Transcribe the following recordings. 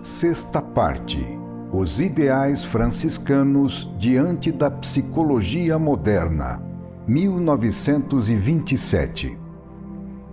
Sexta parte: Os ideais franciscanos diante da psicologia moderna, 1927.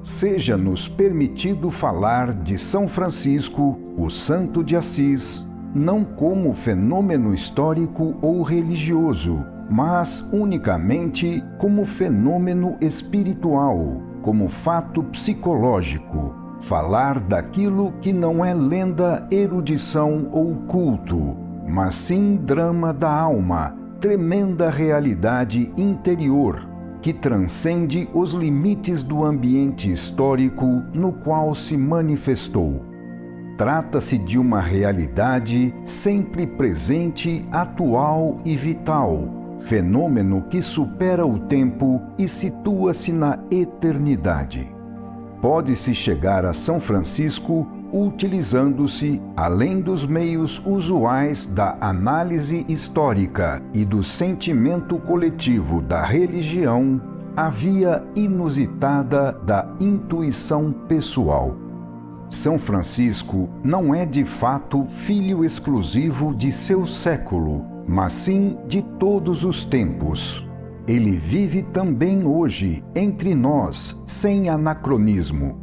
Seja-nos permitido falar de São Francisco, o Santo de Assis, não como fenômeno histórico ou religioso, mas unicamente como fenômeno espiritual, como fato psicológico. Falar daquilo que não é lenda, erudição ou culto, mas sim drama da alma, tremenda realidade interior, que transcende os limites do ambiente histórico no qual se manifestou. Trata-se de uma realidade sempre presente, atual e vital, fenômeno que supera o tempo e situa-se na eternidade. Pode-se chegar a São Francisco utilizando-se, além dos meios usuais da análise histórica e do sentimento coletivo da religião, a via inusitada da intuição pessoal. São Francisco não é de fato filho exclusivo de seu século, mas sim de todos os tempos. Ele vive também hoje entre nós, sem anacronismo.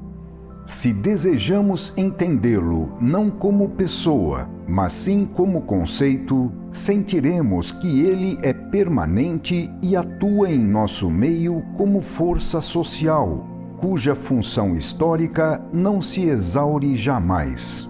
Se desejamos entendê-lo não como pessoa, mas sim como conceito, sentiremos que ele é permanente e atua em nosso meio como força social, cuja função histórica não se exaure jamais.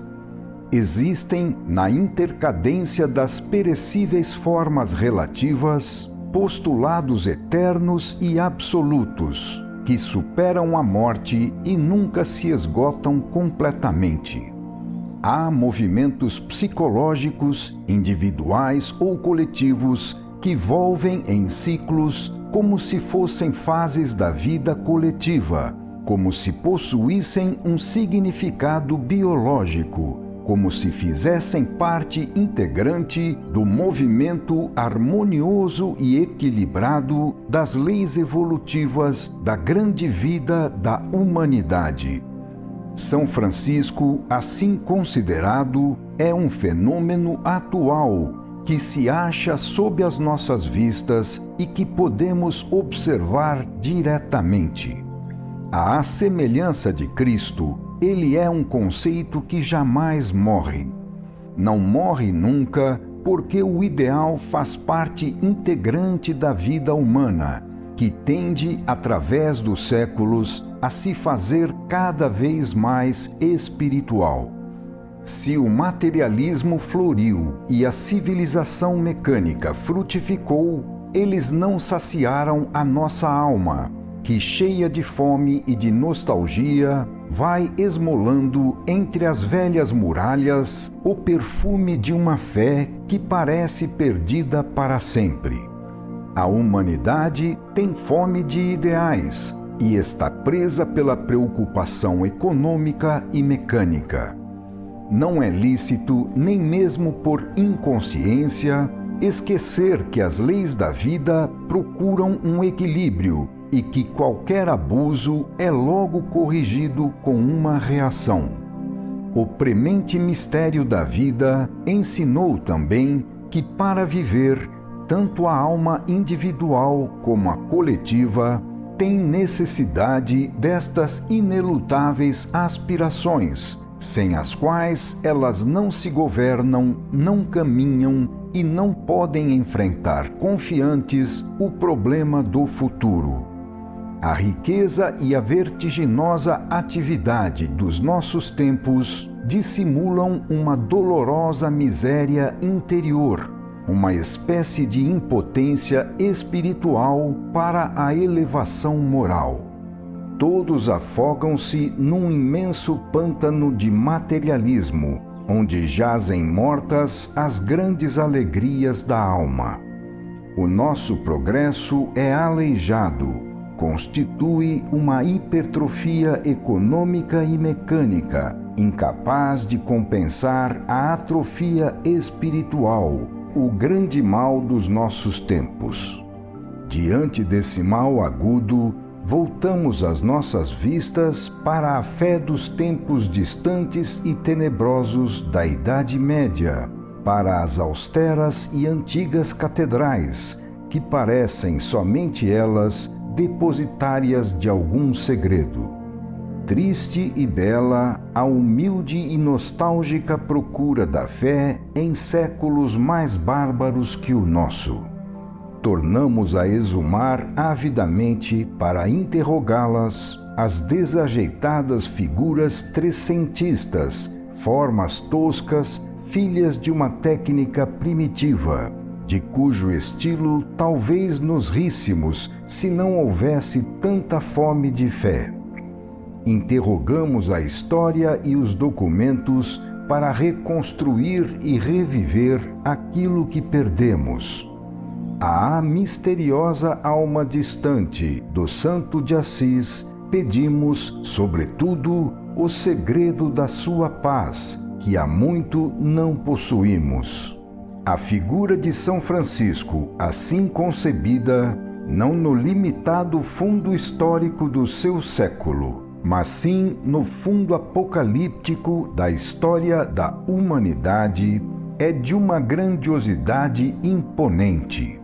Existem, na intercadência das perecíveis formas relativas, postulados eternos e absolutos, que superam a morte e nunca se esgotam completamente. Há movimentos psicológicos, individuais ou coletivos, que volvem em ciclos como se fossem fases da vida coletiva, como se possuíssem um significado biológico, como se fizessem parte integrante do movimento harmonioso e equilibrado das leis evolutivas da grande vida da humanidade. São Francisco, assim considerado, é um fenômeno atual que se acha sob as nossas vistas e que podemos observar diretamente. À semelhança de Cristo, ele é um conceito que jamais morre. Não morre nunca, porque o ideal faz parte integrante da vida humana, que tende, através dos séculos, a se fazer cada vez mais espiritual. Se o materialismo floriu e a civilização mecânica frutificou, eles não saciaram a nossa alma, que, cheia de fome e de nostalgia, vai esmolando entre as velhas muralhas o perfume de uma fé que parece perdida para sempre. A humanidade tem fome de ideais e está presa pela preocupação econômica e mecânica. Não é lícito, nem mesmo por inconsciência, esquecer que as leis da vida procuram um equilíbrio e que qualquer abuso é logo corrigido com uma reação. O premente mistério da vida ensinou também que, para viver, tanto a alma individual como a coletiva tem necessidade destas inelutáveis aspirações, sem as quais elas não se governam, não caminham e não podem enfrentar confiantes o problema do futuro. A riqueza e a vertiginosa atividade dos nossos tempos dissimulam uma dolorosa miséria interior, uma espécie de impotência espiritual para a elevação moral. Todos afogam-se num imenso pântano de materialismo, onde jazem mortas as grandes alegrias da alma. O nosso progresso é aleijado, constitui uma hipertrofia econômica e mecânica, incapaz de compensar a atrofia espiritual, o grande mal dos nossos tempos. Diante desse mal agudo, voltamos as nossas vistas para a fé dos tempos distantes e tenebrosos da Idade Média, para as austeras e antigas catedrais, que parecem somente elas depositárias de algum segredo. Triste e bela, a humilde e nostálgica procura da fé em séculos mais bárbaros que o nosso. Tornamos a exumar avidamente para interrogá-las as desajeitadas figuras trecentistas, formas toscas, filhas de uma técnica primitiva, de cujo estilo talvez nos ríssemos se não houvesse tanta fome de fé. Interrogamos a história e os documentos para reconstruir e reviver aquilo que perdemos. À misteriosa alma distante do Santo de Assis, pedimos, sobretudo, o segredo da sua paz, que há muito não possuímos. A figura de São Francisco, assim concebida, não no limitado fundo histórico do seu século, mas sim no fundo apocalíptico da história da humanidade, é de uma grandiosidade imponente.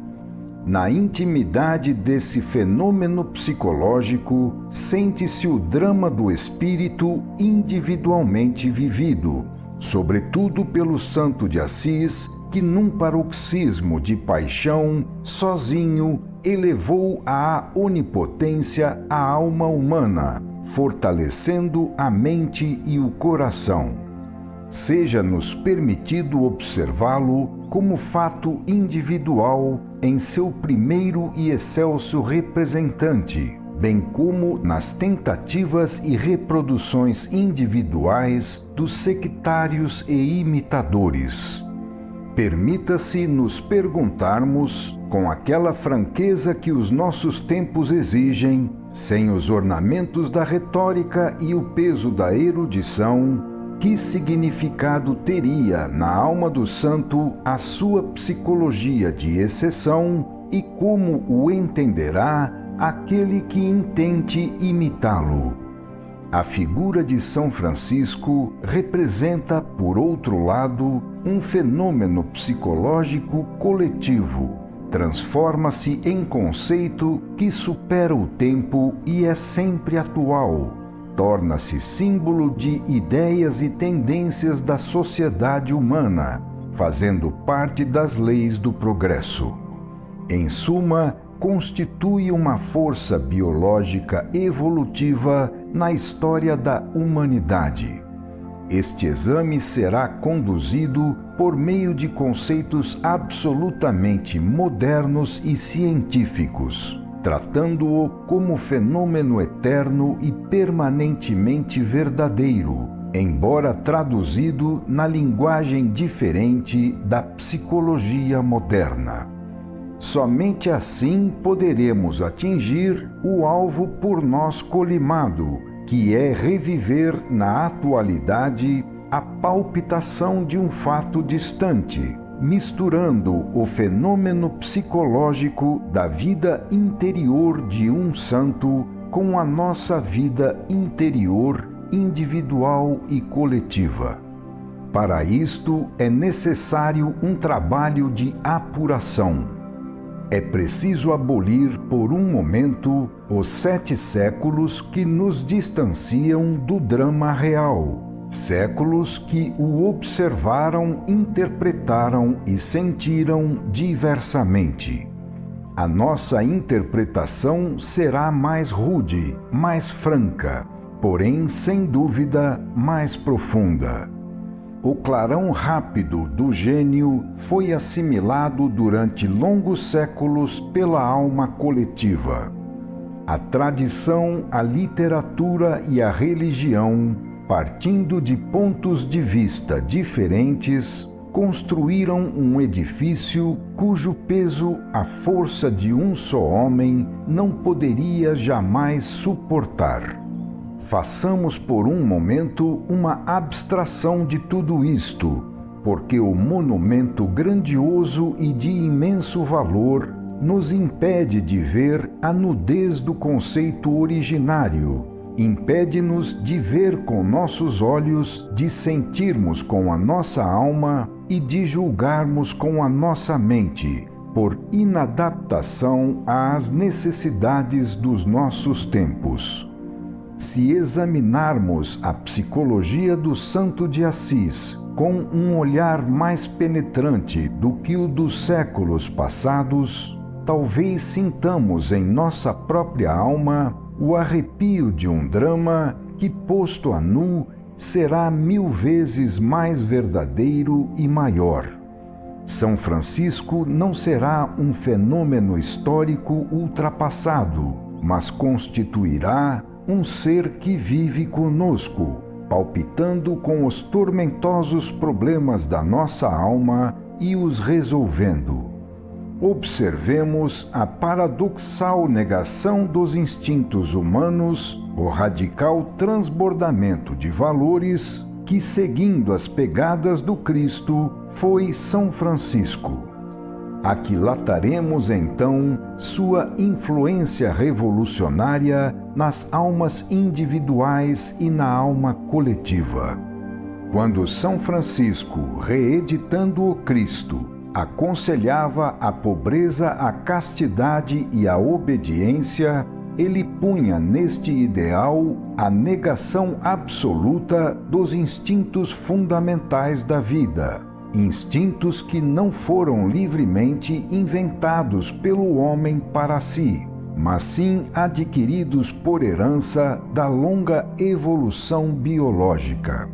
Na intimidade desse fenômeno psicológico, sente-se o drama do espírito individualmente vivido, sobretudo pelo Santo de Assis, que num paroxismo de paixão, sozinho, elevou à onipotência a alma humana, fortalecendo a mente e o coração. Seja-nos permitido observá-lo como fato individual em seu primeiro e excelso representante, bem como nas tentativas e reproduções individuais dos sectários e imitadores. Permita-se nos perguntarmos, com aquela franqueza que os nossos tempos exigem, sem os ornamentos da retórica e o peso da erudição, que significado teria na alma do santo a sua psicologia de exceção e como o entenderá aquele que intente imitá-lo. A figura de São Francisco representa, por outro lado, um fenômeno psicológico coletivo. Transforma-se em conceito que supera o tempo e é sempre atual. Torna-se símbolo de ideias e tendências da sociedade humana, fazendo parte das leis do progresso. Em suma, constitui uma força biológica evolutiva na história da humanidade. Este exame será conduzido por meio de conceitos absolutamente modernos e científicos, tratando-o como fenômeno eterno e permanentemente verdadeiro, embora traduzido na linguagem diferente da psicologia moderna. Somente assim poderemos atingir o alvo por nós colimado, que é reviver na atualidade a palpitação de um fato distante, misturando o fenômeno psicológico da vida interior de um santo com a nossa vida interior, individual e coletiva. Para isto é necessário um trabalho de apuração. É preciso abolir por um momento os 7 séculos que nos distanciam do drama real, séculos que o observaram, interpretaram e sentiram diversamente. A nossa interpretação será mais rude, mais franca, porém, sem dúvida, mais profunda. O clarão rápido do gênio foi assimilado durante longos séculos pela alma coletiva. A tradição, a literatura e a religião, partindo de pontos de vista diferentes, construíram um edifício cujo peso a força de um só homem não poderia jamais suportar. Façamos por um momento uma abstração de tudo isto, porque o monumento grandioso e de imenso valor nos impede de ver a nudez do conceito originário, impede-nos de ver com nossos olhos, de sentirmos com a nossa alma e de julgarmos com a nossa mente, por inadaptação às necessidades dos nossos tempos. Se examinarmos a psicologia do Santo de Assis com um olhar mais penetrante do que o dos séculos passados, talvez sintamos em nossa própria alma o arrepio de um drama que, posto a nu, será 1000 vezes mais verdadeiro e maior. São Francisco não será um fenômeno histórico ultrapassado, mas constituirá um ser que vive conosco, palpitando com os tormentosos problemas da nossa alma e os resolvendo. Observemos a paradoxal negação dos instintos humanos, o radical transbordamento de valores que, seguindo as pegadas do Cristo, foi São Francisco. Aquilataremos então sua influência revolucionária nas almas individuais e na alma coletiva. Quando São Francisco, reeditando o Cristo, aconselhava a pobreza, a castidade e a obediência, ele punha neste ideal a negação absoluta dos instintos fundamentais da vida, instintos que não foram livremente inventados pelo homem para si, mas sim adquiridos por herança da longa evolução biológica.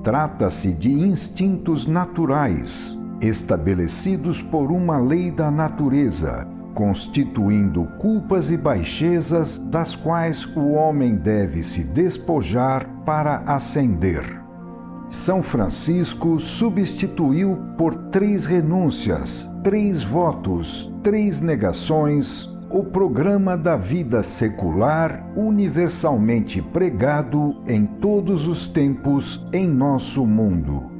Trata-se de instintos naturais, estabelecidos por uma lei da natureza, constituindo culpas e baixezas das quais o homem deve se despojar para ascender. São Francisco substituiu por 3 renúncias, 3 votos, 3 negações, o programa da vida secular universalmente pregado em todos os tempos em nosso mundo.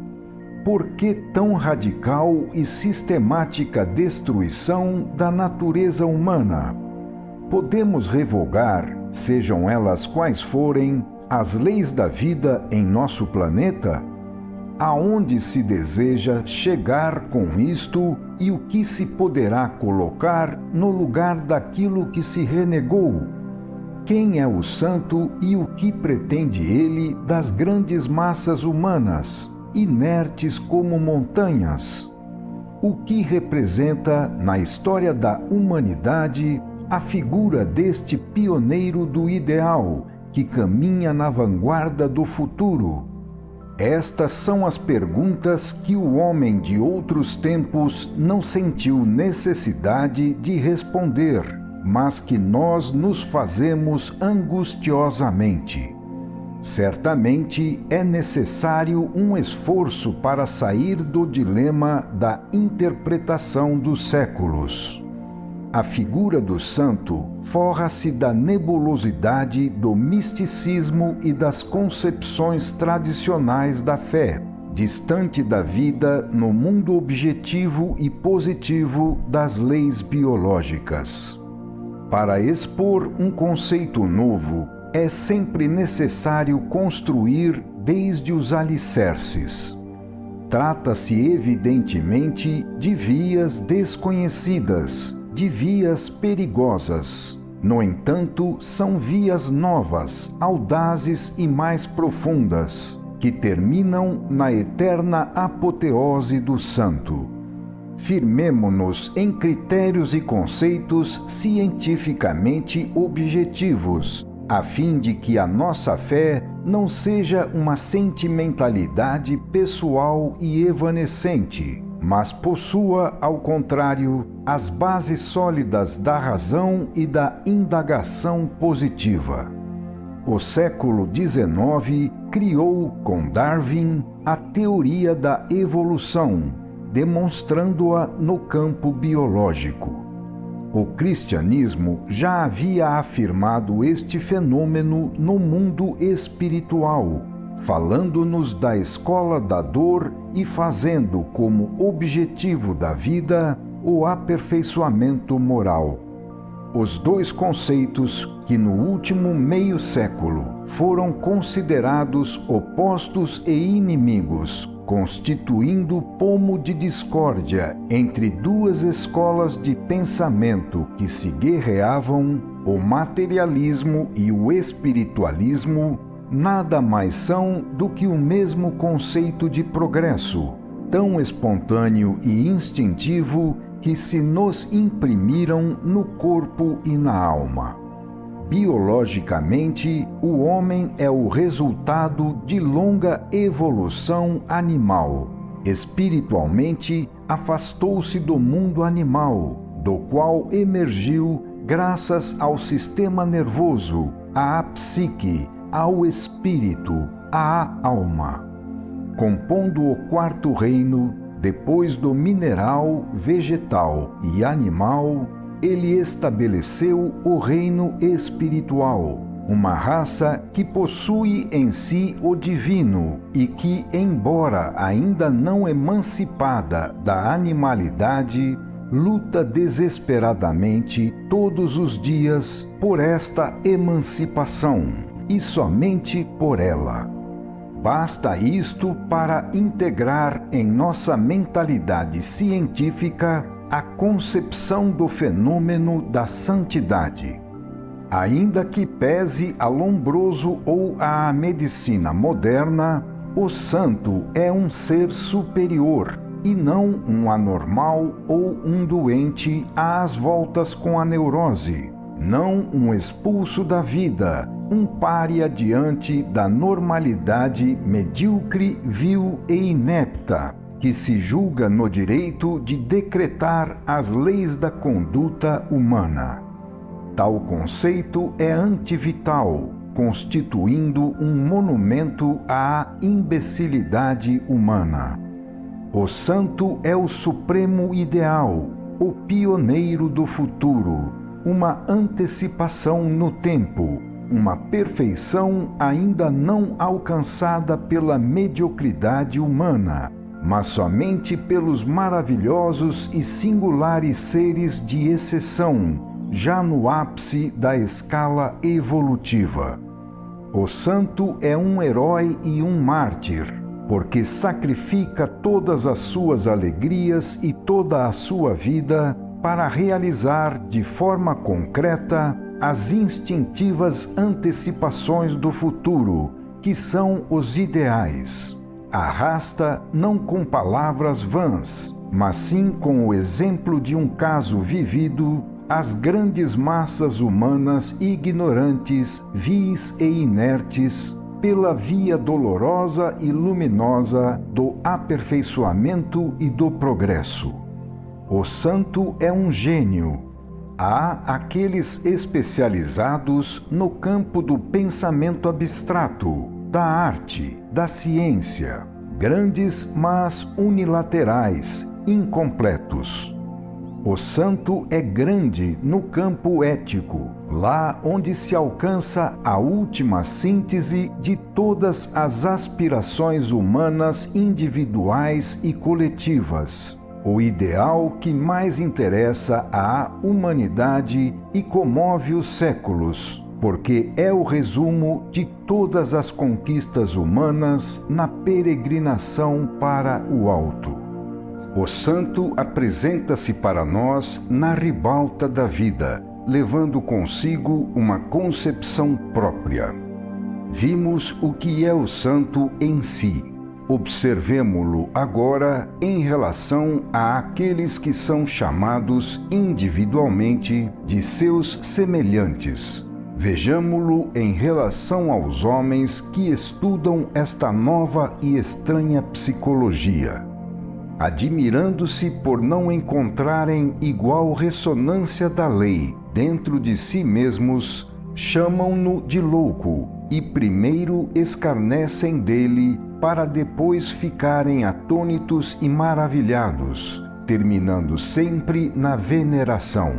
Por que tão radical e sistemática destruição da natureza humana? Podemos revogar, sejam elas quais forem, as leis da vida em nosso planeta? Aonde se deseja chegar com isto e o que se poderá colocar no lugar daquilo que se renegou? Quem é o santo e o que pretende ele das grandes massas humanas, inertes como montanhas? O que representa na história da humanidade a figura deste pioneiro do ideal, que caminha na vanguarda do futuro? Estas são as perguntas que o homem de outros tempos não sentiu necessidade de responder, mas que nós nos fazemos angustiosamente. Certamente é necessário um esforço para sair do dilema da interpretação dos séculos. A figura do santo forra-se da nebulosidade do misticismo e das concepções tradicionais da fé, distante da vida no mundo objetivo e positivo das leis biológicas. Para expor um conceito novo, é sempre necessário construir desde os alicerces. Trata-se evidentemente de vias desconhecidas, de vias perigosas. No entanto, são vias novas, audazes e mais profundas, que terminam na eterna apoteose do santo. Firmemo-nos em critérios e conceitos cientificamente objetivos, a fim de que a nossa fé não seja uma sentimentalidade pessoal e evanescente, mas possua, ao contrário, as bases sólidas da razão e da indagação positiva. O século XIX criou, com Darwin, a teoria da evolução, demonstrando-a no campo biológico. O cristianismo já havia afirmado este fenômeno no mundo espiritual, falando-nos da escola da dor e fazendo como objetivo da vida o aperfeiçoamento moral. Os dois conceitos que no último meio século foram considerados opostos e inimigos, constituindo pomo de discórdia entre duas escolas de pensamento que se guerreavam, o materialismo e o espiritualismo, nada mais são do que o mesmo conceito de progresso, tão espontâneo e instintivo que se nos imprimiram no corpo e na alma. Biologicamente, o homem é o resultado de longa evolução animal. Espiritualmente, afastou-se do mundo animal, do qual emergiu graças ao sistema nervoso, à psique, ao espírito, à alma. Compondo o quarto reino, depois do mineral, vegetal e animal, ele estabeleceu o reino espiritual, uma raça que possui em si o divino e que, embora ainda não emancipada da animalidade, luta desesperadamente todos os dias por esta emancipação, e somente por ela. Basta isto para integrar em nossa mentalidade científica a concepção do fenômeno da santidade. Ainda que pese a Lombroso ou à medicina moderna, o santo é um ser superior e não um anormal ou um doente às voltas com a neurose, não um expulso da vida, um pária diante da normalidade medíocre, vil e inepta, que se julga no direito de decretar as leis da conduta humana. Tal conceito é antivital, constituindo um monumento à imbecilidade humana. O santo é o supremo ideal, o pioneiro do futuro, uma antecipação no tempo, uma perfeição ainda não alcançada pela mediocridade humana, mas somente pelos maravilhosos e singulares seres de exceção, já no ápice da escala evolutiva. O santo é um herói e um mártir, porque sacrifica todas as suas alegrias e toda a sua vida para realizar de forma concreta as instintivas antecipações do futuro, que são os ideais. Arrasta não com palavras vãs, mas sim com o exemplo de um caso vivido, as grandes massas humanas ignorantes, vis e inertes, pela via dolorosa e luminosa do aperfeiçoamento e do progresso. O santo é um gênio. Há aqueles especializados no campo do pensamento abstrato, da arte, da ciência, grandes mas unilaterais, incompletos. O santo é grande no campo ético, lá onde se alcança a última síntese de todas as aspirações humanas individuais e coletivas, o ideal que mais interessa à humanidade e comove os séculos, porque é o resumo de todas as conquistas humanas na peregrinação para o alto. O santo apresenta-se para nós na ribalta da vida, levando consigo uma concepção própria. Vimos o que é o santo em si. Observemo-lo agora em relação àqueles que são chamados individualmente de seus semelhantes. Vejamo-lo em relação aos homens que estudam esta nova e estranha psicologia. Admirando-se por não encontrarem igual ressonância da lei dentro de si mesmos, chamam-no de louco e primeiro escarnecem dele para depois ficarem atônitos e maravilhados, terminando sempre na veneração.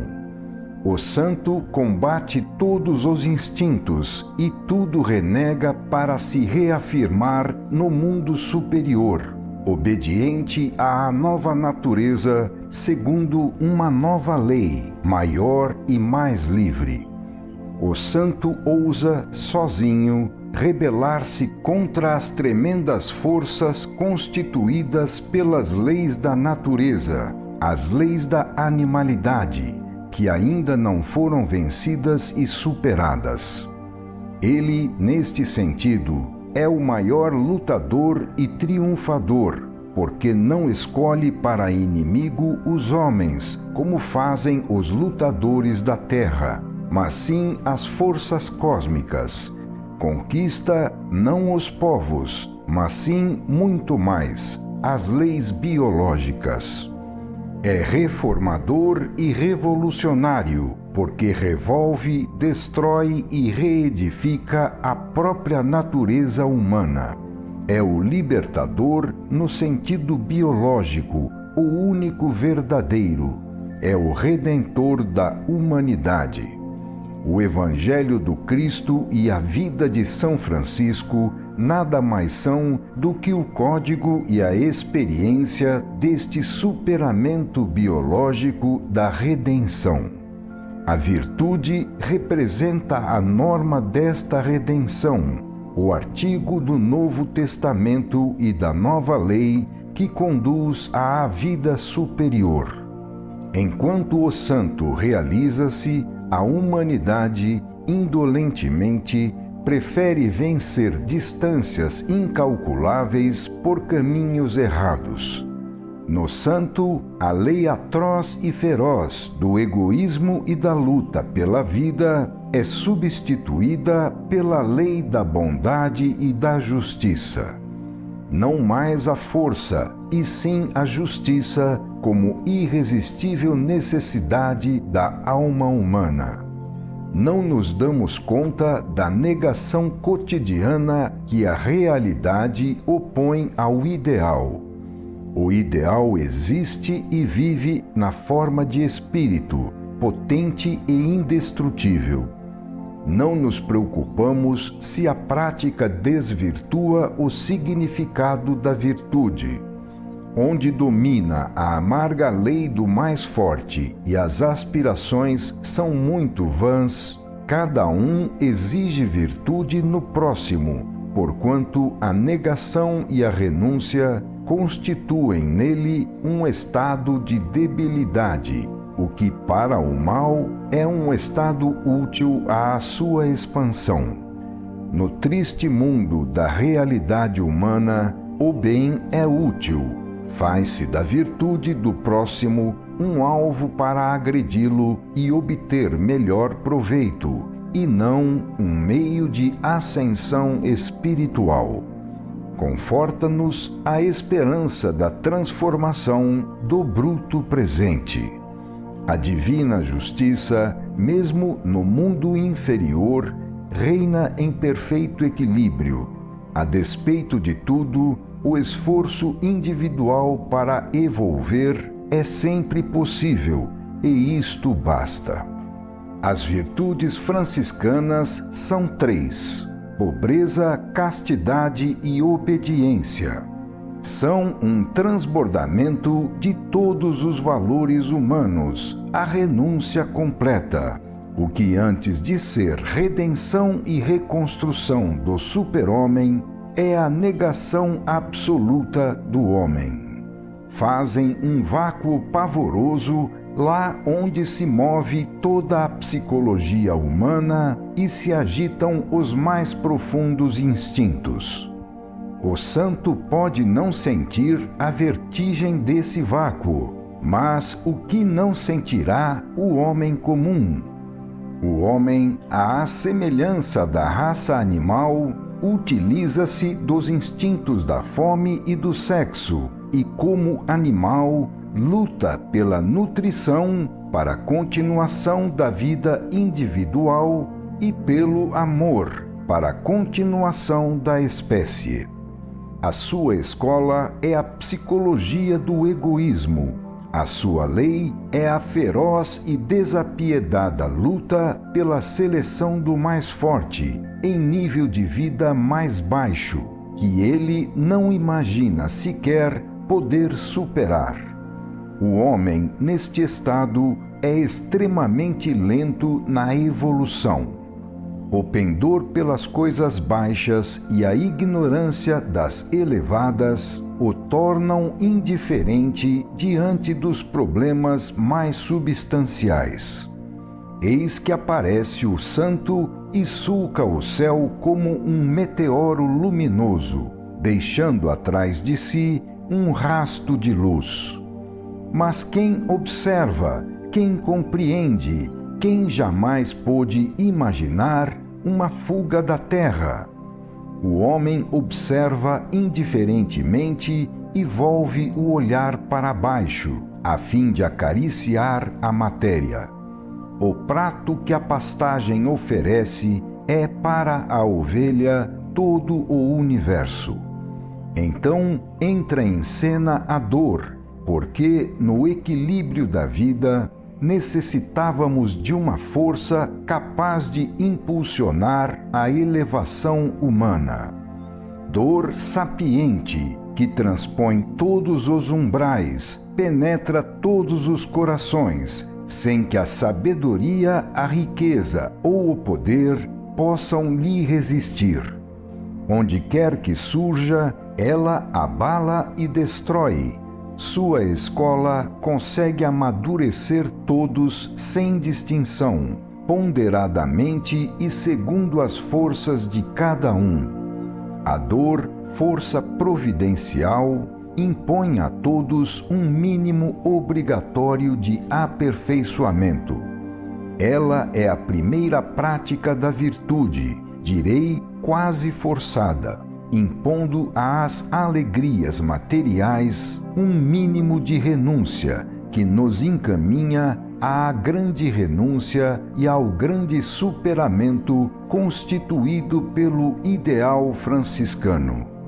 O santo combate todos os instintos e tudo renega para se reafirmar no mundo superior, obediente à nova natureza segundo uma nova lei, maior e mais livre. O santo ousa, sozinho, rebelar-se contra as tremendas forças constituídas pelas leis da natureza, as leis da animalidade, que ainda não foram vencidas e superadas. Ele, neste sentido, é o maior lutador e triunfador, porque não escolhe para inimigo os homens, como fazem os lutadores da terra, mas sim as forças cósmicas. Conquista não os povos, mas sim muito mais, as leis biológicas. É reformador e revolucionário, porque revolve, destrói e reedifica a própria natureza humana. É o libertador no sentido biológico, o único verdadeiro. É o redentor da humanidade. O Evangelho do Cristo e a vida de São Francisco nada mais são do que o código e a experiência deste superamento biológico da redenção. A virtude representa a norma desta redenção, o artigo do Novo Testamento e da Nova Lei que conduz à vida superior. Enquanto o santo realiza-se, a humanidade, indolentemente, prefere vencer distâncias incalculáveis por caminhos errados. No santo, a lei atroz e feroz do egoísmo e da luta pela vida é substituída pela lei da bondade e da justiça. Não mais a força, e sim a justiça como irresistível necessidade da alma humana. Não nos damos conta da negação cotidiana que a realidade opõe ao ideal. O ideal existe e vive na forma de espírito, potente e indestrutível. Não nos preocupamos se a prática desvirtua o significado da virtude. Onde domina a amarga lei do mais forte e as aspirações são muito vãs, cada um exige virtude no próximo, porquanto a negação e a renúncia constituem nele um estado de debilidade, o que para o mal é um estado útil à sua expansão. No triste mundo da realidade humana, o bem é útil. Faz-se da virtude do próximo um alvo para agredi-lo e obter melhor proveito, e não um meio de ascensão espiritual. Conforta-nos a esperança da transformação do bruto presente. A divina justiça, mesmo no mundo inferior, reina em perfeito equilíbrio. A despeito de tudo, o esforço individual para evolver é sempre possível, e isto basta. As virtudes franciscanas são 3: pobreza, castidade e obediência. São um transbordamento de todos os valores humanos, a renúncia completa, o que antes de ser redenção e reconstrução do super-homem, é a negação absoluta do homem. Fazem um vácuo pavoroso lá onde se move toda a psicologia humana e se agitam os mais profundos instintos. O santo pode não sentir a vertigem desse vácuo, mas o que não sentirá o homem comum? O homem, à semelhança da raça animal, utiliza-se dos instintos da fome e do sexo e, como animal, luta pela nutrição para a continuação da vida individual e pelo amor para a continuação da espécie. A sua escola é a psicologia do egoísmo. A sua lei é a feroz e desapiedada luta pela seleção do mais forte, em nível de vida mais baixo, que ele não imagina sequer poder superar. O homem, neste estado, é extremamente lento na evolução. O pendor pelas coisas baixas e a ignorância das elevadas o tornam indiferente diante dos problemas mais substanciais. Eis que aparece o santo e sulca o céu como um meteoro luminoso, deixando atrás de si um rasto de luz. Mas quem observa, quem compreende, quem jamais pôde imaginar uma fuga da terra? O homem observa indiferentemente e volve o olhar para baixo, a fim de acariciar a matéria. O prato que a pastagem oferece é para a ovelha todo o universo. Então entra em cena a dor, porque no equilíbrio da vida necessitávamos de uma força capaz de impulsionar a elevação humana. Dor sapiente, que transpõe todos os umbrais, penetra todos os corações, sem que a sabedoria, a riqueza ou o poder possam lhe resistir. Onde quer que surja, ela abala e destrói. Sua escola consegue amadurecer todos sem distinção, ponderadamente e segundo as forças de cada um. A dor, força providencial, impõe a todos um mínimo obrigatório de aperfeiçoamento. Ela é a primeira prática da virtude, direi quase forçada, impondo às alegrias materiais um mínimo de renúncia que nos encaminha à grande renúncia e ao grande superamento constituído pelo ideal franciscano.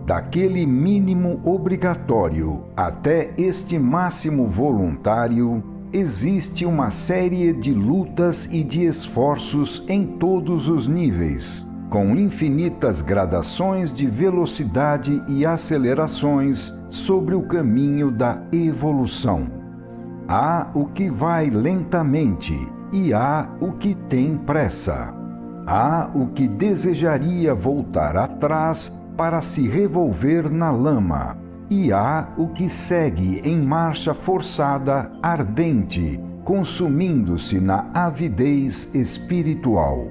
Daquele mínimo obrigatório até este máximo voluntário, existe uma série de lutas e de esforços em todos os níveis, com infinitas gradações de velocidade e acelerações sobre o caminho da evolução. Há o que vai lentamente e há o que tem pressa. Há o que desejaria voltar atrás para se revolver na lama, e há o que segue em marcha forçada, ardente, consumindo-se na avidez espiritual.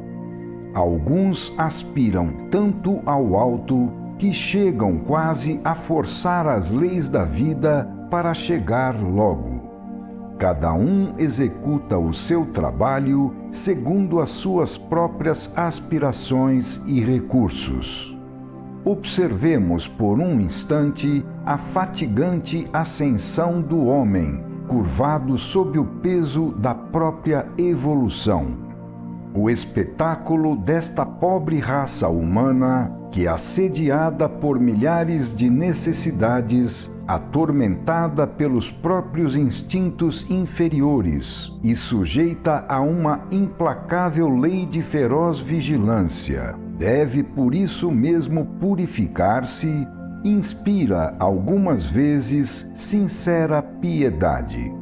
Alguns aspiram tanto ao alto que chegam quase a forçar as leis da vida para chegar logo. Cada um executa o seu trabalho segundo as suas próprias aspirações e recursos. Observemos por um instante a fatigante ascensão do homem, curvado sob o peso da própria evolução. O espetáculo desta pobre raça humana, que assediada por milhares de necessidades, atormentada pelos próprios instintos inferiores e sujeita a uma implacável lei de feroz vigilância, deve por isso mesmo purificar-se, inspira algumas vezes sincera piedade.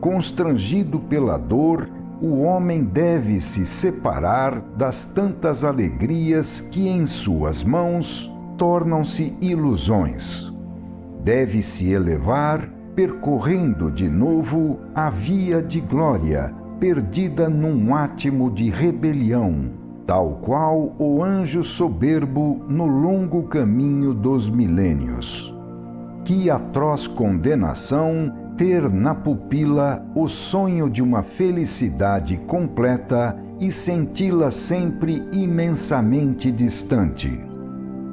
Constrangido pela dor, o homem deve se separar das tantas alegrias que em suas mãos tornam-se ilusões. Deve se elevar, percorrendo de novo a via de glória, perdida num átimo de rebelião, tal qual o anjo soberbo no longo caminho dos milênios. Que atroz condenação ter na pupila o sonho de uma felicidade completa e senti-la sempre imensamente distante.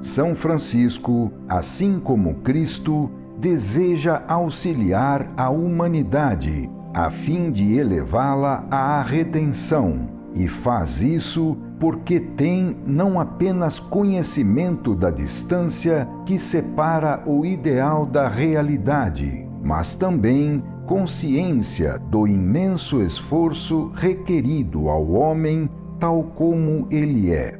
São Francisco, assim como Cristo, deseja auxiliar a humanidade, a fim de elevá-la à redenção, e faz isso porque tem não apenas conhecimento da distância que separa o ideal da realidade, mas também consciência do imenso esforço requerido ao homem tal como ele é.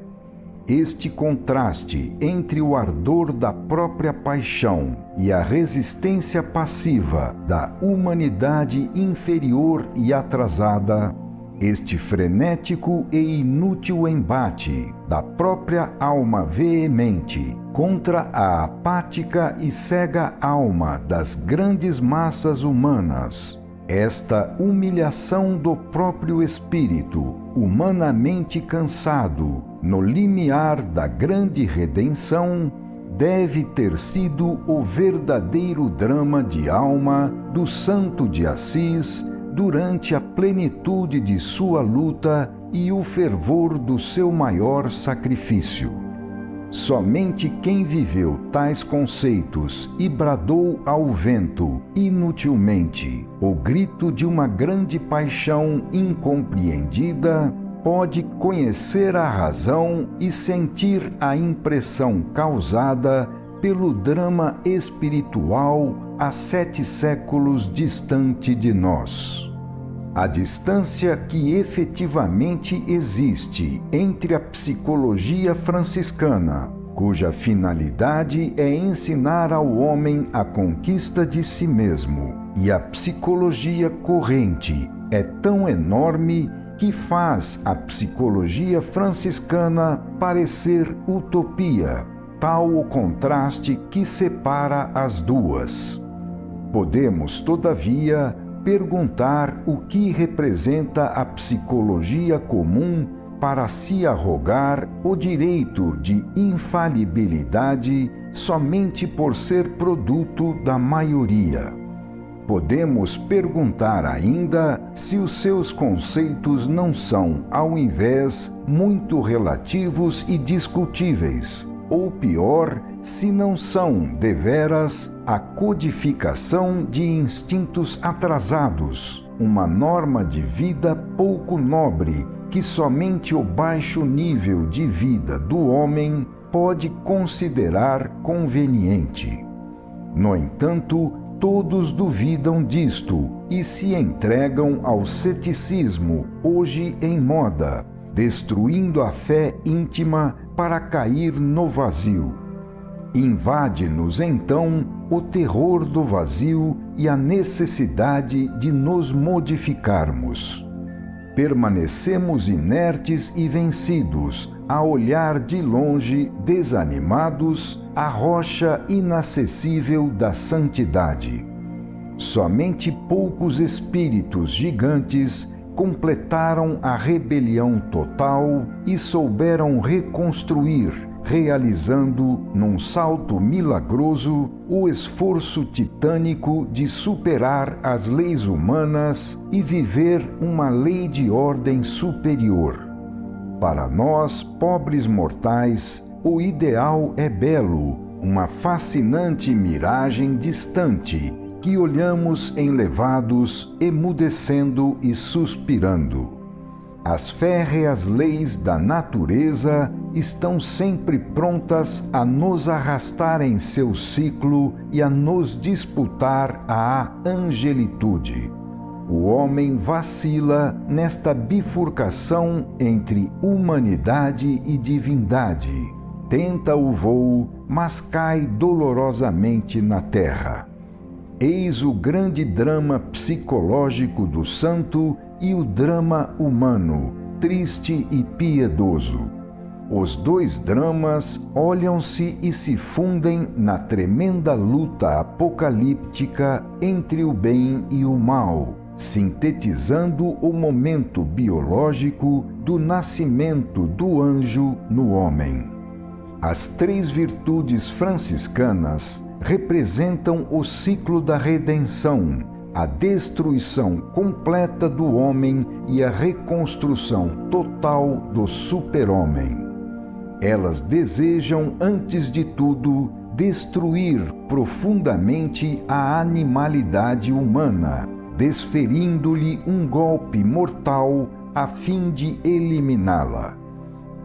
Este contraste entre o ardor da própria paixão e a resistência passiva da humanidade inferior e atrasada, este frenético e inútil embate da própria alma veemente contra a apática e cega alma das grandes massas humanas, esta humilhação do próprio espírito, humanamente cansado, no limiar da grande redenção, deve ter sido o verdadeiro drama de alma do Santo de Assis durante a plenitude de sua luta e o fervor do seu maior sacrifício. Somente quem viveu tais conceitos e bradou ao vento, inutilmente, o grito de uma grande paixão incompreendida, pode conhecer a razão e sentir a impressão causada pelo drama espiritual há 7 séculos distante de nós. A distância que efetivamente existe entre a psicologia franciscana, cuja finalidade é ensinar ao homem a conquista de si mesmo, e a psicologia corrente, é tão enorme que faz a psicologia franciscana parecer utopia, tal o contraste que separa as duas. Podemos, todavia, perguntar o que representa a psicologia comum para se arrogar o direito de infalibilidade somente por ser produto da maioria. Podemos perguntar ainda se os seus conceitos não são, ao invés, muito relativos e discutíveis, ou pior, se não são, deveras, a codificação de instintos atrasados, uma norma de vida pouco nobre que somente o baixo nível de vida do homem pode considerar conveniente. No entanto, todos duvidam disto e se entregam ao ceticismo, hoje em moda, destruindo a fé íntima para cair no vazio. Invade-nos, então, o terror do vazio e a necessidade de nos modificarmos. Permanecemos inertes e vencidos, a olhar de longe, desanimados, a rocha inacessível da santidade. Somente poucos espíritos gigantes completaram a rebelião total e souberam reconstruir, realizando, num salto milagroso, o esforço titânico de superar as leis humanas e viver uma lei de ordem superior. Para nós, pobres mortais, o ideal é belo, uma fascinante miragem distante, que olhamos enlevados, emudecendo e suspirando. As férreas leis da natureza estão sempre prontas a nos arrastar em seu ciclo e a nos disputar a angelitude. O homem vacila nesta bifurcação entre humanidade e divindade. Tenta o voo, mas cai dolorosamente na terra. Eis o grande drama psicológico do santo e o drama humano, triste e piedoso. Os dois dramas olham-se e se fundem na tremenda luta apocalíptica entre o bem e o mal, sintetizando o momento biológico do nascimento do anjo no homem. As 3 virtudes franciscanas representam o ciclo da redenção, a destruição completa do homem e a reconstrução total do super-homem. Elas desejam, antes de tudo, destruir profundamente a animalidade humana, desferindo-lhe um golpe mortal a fim de eliminá-la.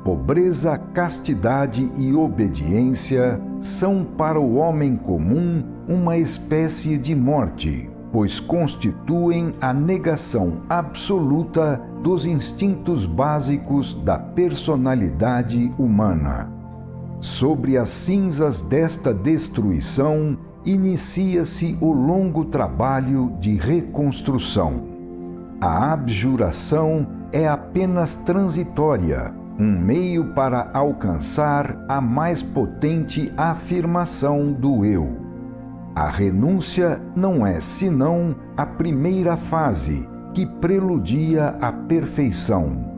Pobreza, castidade e obediência são para o homem comum uma espécie de morte. pois constituem a negação absoluta dos instintos básicos da personalidade humana. Sobre as cinzas desta destruição, inicia-se o longo trabalho de reconstrução. A abjuração é apenas transitória, um meio para alcançar a mais potente afirmação do eu. A renúncia não é senão a primeira fase que preludia a perfeição.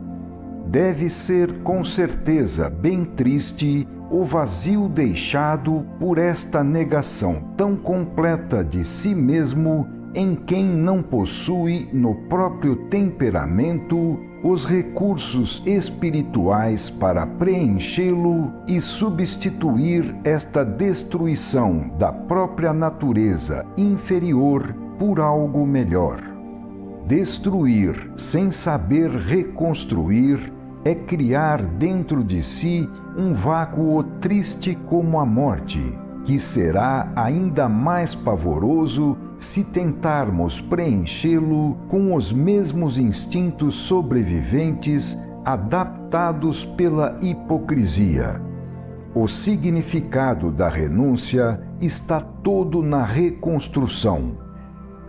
Deve ser com certeza bem triste o vazio deixado por esta negação tão completa de si mesmo em quem não possui no próprio temperamento os recursos espirituais para preenchê-lo e substituir esta destruição da própria natureza inferior por algo melhor. Destruir sem saber reconstruir é criar dentro de si um vácuo triste como a morte, que será ainda mais pavoroso se tentarmos preenchê-lo com os mesmos instintos sobreviventes adaptados pela hipocrisia. O significado da renúncia está todo na reconstrução.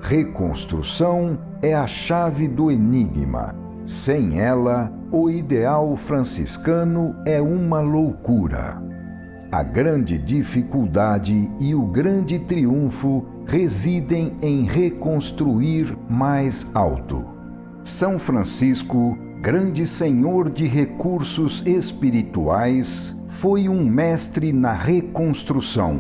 Reconstrução é a chave do enigma. Sem ela, o ideal franciscano é uma loucura. A grande dificuldade e o grande triunfo residem em reconstruir mais alto. São Francisco, grande senhor de recursos espirituais, foi um mestre na reconstrução.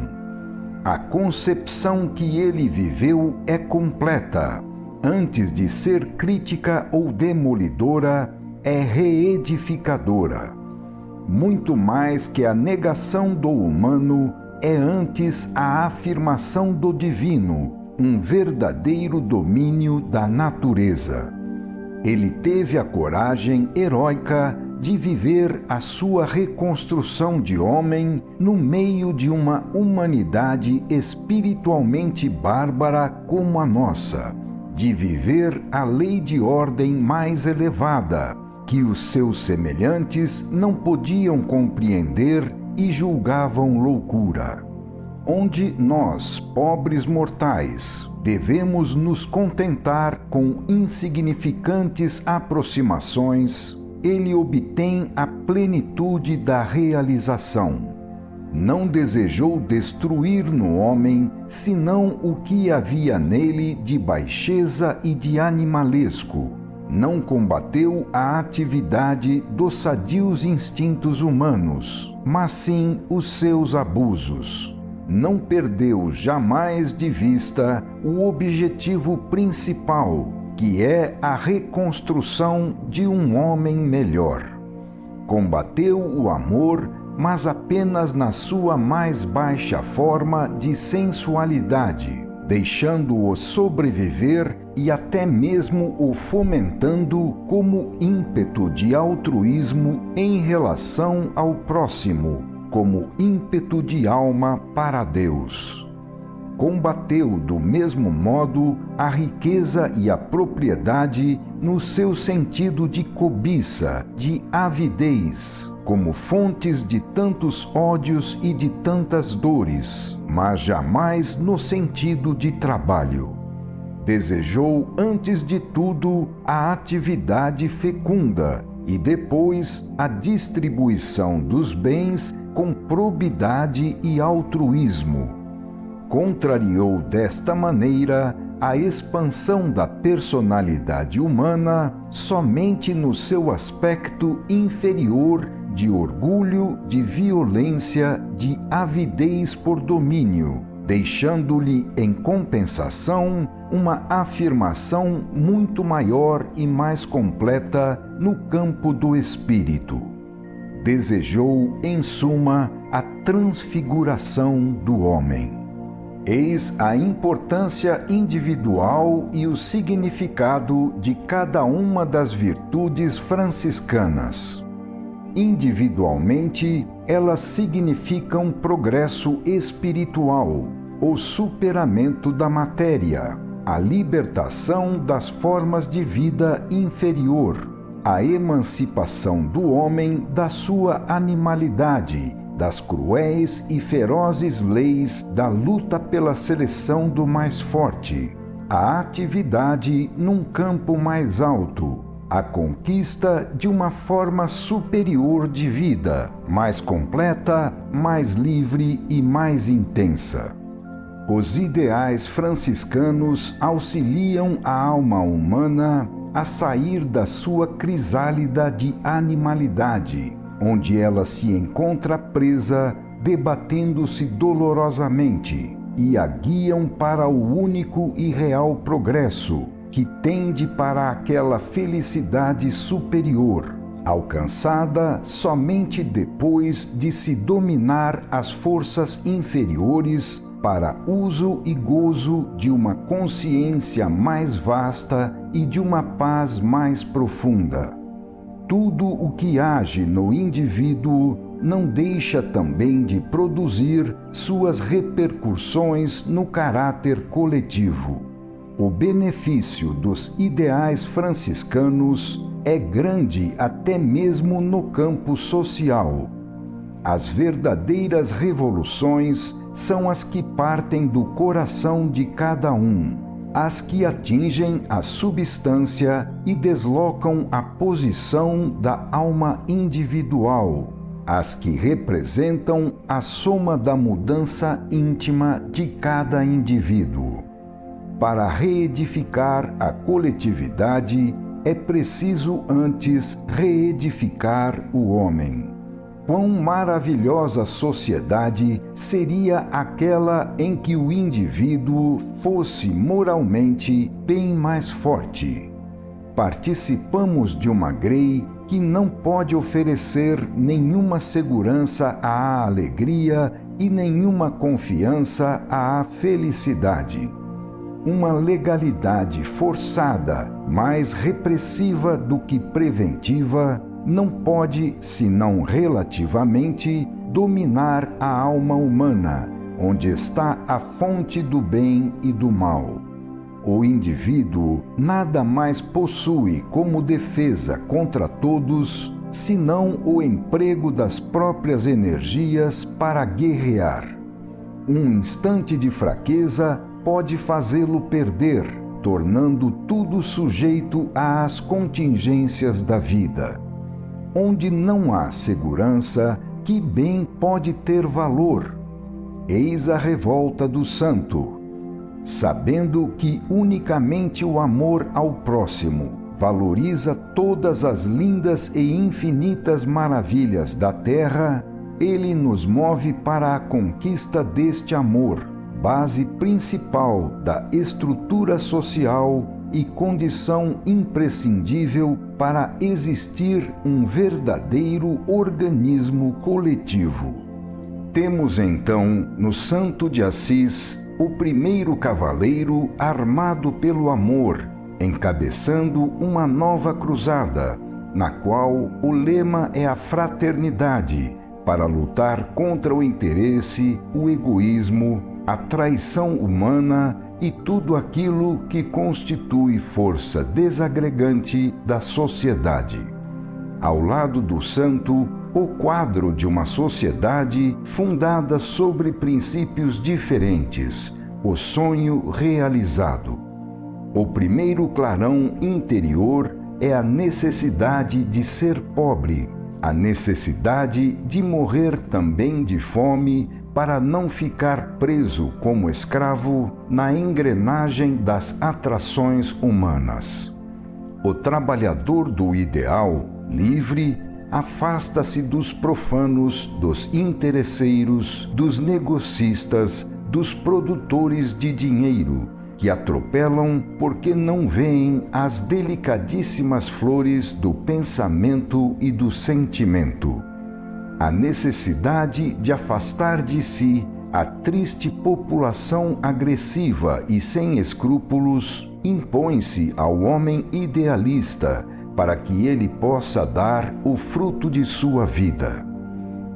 A concepção que ele viveu é completa. Antes de ser crítica ou demolidora, é reedificadora. Muito mais que a negação do humano, é antes a afirmação do divino, um verdadeiro domínio da natureza. Ele teve a coragem heróica de viver a sua reconstrução de homem no meio de uma humanidade espiritualmente bárbara como a nossa, de viver a lei de ordem mais elevada, que os seus semelhantes não podiam compreender e julgavam loucura. Onde nós, pobres mortais, devemos nos contentar com insignificantes aproximações, ele obtém a plenitude da realização. Não desejou destruir no homem senão o que havia nele de baixeza e de animalesco. Não combateu a atividade dos sadios instintos humanos, mas sim os seus abusos. Não perdeu jamais de vista o objetivo principal, que é a reconstrução de um homem melhor. Combateu o amor, mas apenas na sua mais baixa forma de sensualidade, deixando-o sobreviver e até mesmo o fomentando como ímpeto de altruísmo em relação ao próximo, como ímpeto de alma para Deus. Combateu do mesmo modo a riqueza e a propriedade no seu sentido de cobiça, de avidez, como fontes de tantos ódios e de tantas dores, mas jamais no sentido de trabalho. Desejou, antes de tudo, a atividade fecunda e depois a distribuição dos bens com probidade e altruísmo. Contrariou desta maneira a expansão da personalidade humana somente no seu aspecto inferior de orgulho, de violência, de avidez por domínio, deixando-lhe em compensação uma afirmação muito maior e mais completa no campo do espírito. Desejou, em suma, a transfiguração do homem. Eis a importância individual e o significado de cada uma das virtudes franciscanas. Individualmente, elas significam progresso espiritual, o superamento da matéria, a libertação das formas de vida inferior, a emancipação do homem da sua animalidade, das cruéis e ferozes leis da luta pela seleção do mais forte, a atividade num campo mais alto, a conquista de uma forma superior de vida, mais completa, mais livre e mais intensa. Os ideais franciscanos auxiliam a alma humana a sair da sua crisálida de animalidade, onde ela se encontra presa, debatendo-se dolorosamente, e a guiam para o único e real progresso, que tende para aquela felicidade superior, alcançada somente depois de se dominar as forças inferiores para uso e gozo de uma consciência mais vasta e de uma paz mais profunda. Tudo o que age no indivíduo não deixa também de produzir suas repercussões no caráter coletivo. O benefício dos ideais franciscanos é grande até mesmo no campo social. As verdadeiras revoluções são as que partem do coração de cada um, as que atingem a substância e deslocam a posição da alma individual, as que representam a soma da mudança íntima de cada indivíduo. Para reedificar a coletividade, é preciso antes reedificar o homem. Quão maravilhosa sociedade seria aquela em que o indivíduo fosse moralmente bem mais forte. Participamos de uma grei que não pode oferecer nenhuma segurança à alegria e nenhuma confiança à felicidade. Uma legalidade forçada, mais repressiva do que preventiva, não pode, senão relativamente, dominar a alma humana, onde está a fonte do bem e do mal. O indivíduo nada mais possui como defesa contra todos, senão o emprego das próprias energias para guerrear. Um instante de fraqueza pode fazê-lo perder, tornando tudo sujeito às contingências da vida. Onde não há segurança, que bem pode ter valor? Eis a revolta do santo. Sabendo que unicamente o amor ao próximo valoriza todas as lindas e infinitas maravilhas da terra, ele nos move para a conquista deste amor, base principal da estrutura social e condição imprescindível para existir um verdadeiro organismo coletivo. Temos então, no Santo de Assis, o primeiro cavaleiro armado pelo amor, encabeçando uma nova cruzada, na qual o lema é a fraternidade, para lutar contra o interesse, o egoísmo, a traição humana e tudo aquilo que constitui força desagregante da sociedade. Ao lado do santo, o quadro de uma sociedade fundada sobre princípios diferentes, o sonho realizado. O primeiro clarão interior é a necessidade de ser pobre, a necessidade de morrer também de fome para não ficar preso como escravo na engrenagem das atrações humanas. O trabalhador do ideal, livre, afasta-se dos profanos, dos interesseiros, dos negocistas, dos produtores de dinheiro, que atropelam porque não veem as delicadíssimas flores do pensamento e do sentimento. A necessidade de afastar de si a triste população agressiva e sem escrúpulos impõe-se ao homem idealista para que ele possa dar o fruto de sua vida.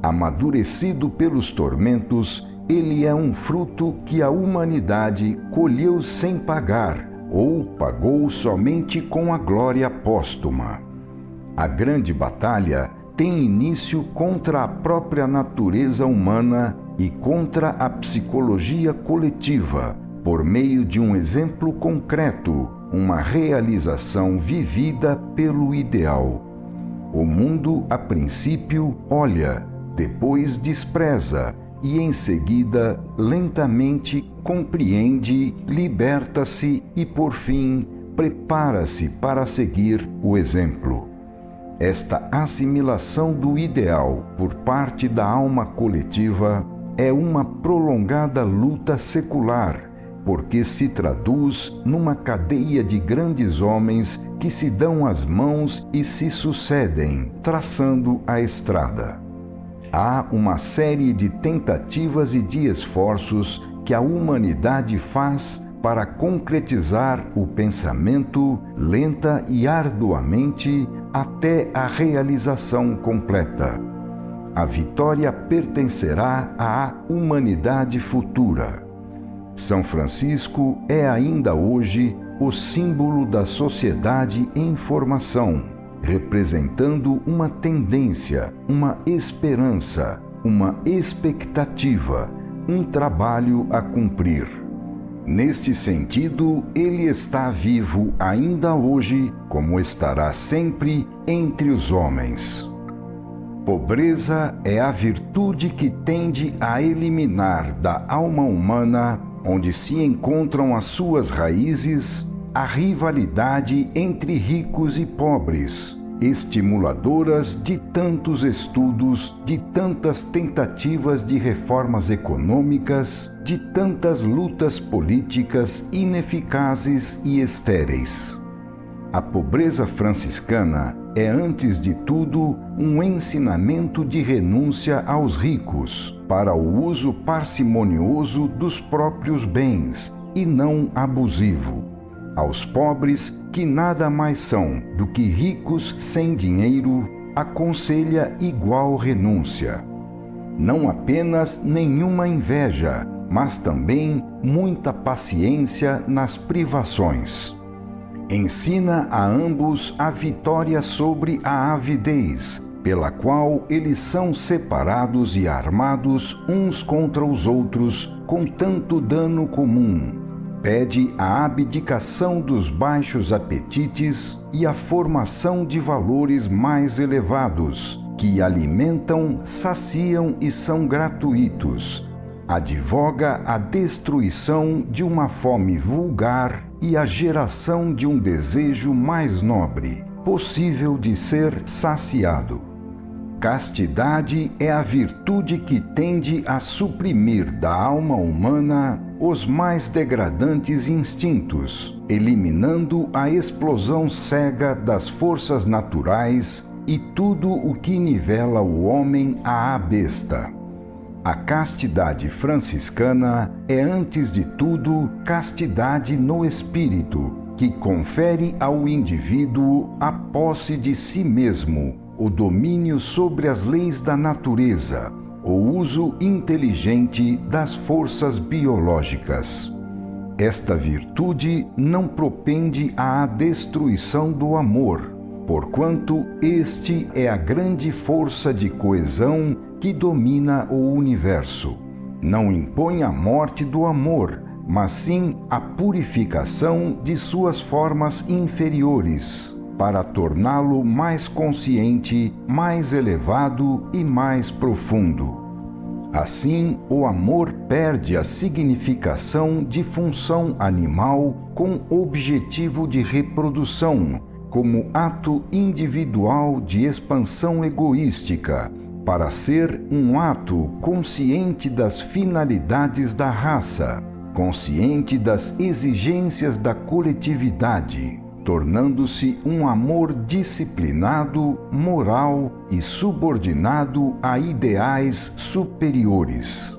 Amadurecido pelos tormentos, ele é um fruto que a humanidade colheu sem pagar, ou pagou somente com a glória póstuma. A grande batalha tem início contra a própria natureza humana e contra a psicologia coletiva, por meio de um exemplo concreto, uma realização vivida pelo ideal. O mundo, a princípio, olha, depois despreza, e em seguida, lentamente, compreende, liberta-se e, por fim, prepara-se para seguir o exemplo. Esta assimilação do ideal por parte da alma coletiva é uma prolongada luta secular, porque se traduz numa cadeia de grandes homens que se dão as mãos e se sucedem, traçando a estrada. Há uma série de tentativas e de esforços que a humanidade faz para concretizar o pensamento lenta e arduamente até a realização completa. A vitória pertencerá à humanidade futura. São Francisco é ainda hoje o símbolo da sociedade em formação, representando uma tendência, uma esperança, uma expectativa, um trabalho a cumprir. Neste sentido, ele está vivo ainda hoje, como estará sempre entre os homens. Pobreza é a virtude que tende a eliminar da alma humana, onde se encontram as suas raízes, a rivalidade entre ricos e pobres, estimuladoras de tantos estudos, de tantas tentativas de reformas econômicas, de tantas lutas políticas ineficazes e estéreis. A pobreza franciscana é, antes de tudo, um ensinamento de renúncia aos ricos, para o uso parcimonioso dos próprios bens e não abusivo. Aos pobres, que nada mais são do que ricos sem dinheiro, aconselha igual renúncia. Não apenas nenhuma inveja, mas também muita paciência nas privações. Ensina a ambos a vitória sobre a avidez, pela qual eles são separados e armados uns contra os outros com tanto dano comum. Pede a abdicação dos baixos apetites e a formação de valores mais elevados, que alimentam, saciam e são gratuitos. Advoga a destruição de uma fome vulgar e a geração de um desejo mais nobre, possível de ser saciado. Castidade é a virtude que tende a suprimir da alma humana os mais degradantes instintos, eliminando a explosão cega das forças naturais e tudo o que nivela o homem à besta. A castidade franciscana é, antes de tudo, castidade no espírito, que confere ao indivíduo a posse de si mesmo, o domínio sobre as leis da natureza, o uso inteligente das forças biológicas. Esta virtude não propende à destruição do amor, porquanto este é a grande força de coesão que domina o universo. Não impõe a morte do amor, mas sim a purificação de suas formas inferiores, para torná-lo mais consciente, mais elevado e mais profundo. Assim, o amor perde a significação de função animal com objetivo de reprodução, como ato individual de expansão egoística, para ser um ato consciente das finalidades da raça, consciente das exigências da coletividade, tornando-se um amor disciplinado, moral e subordinado a ideais superiores.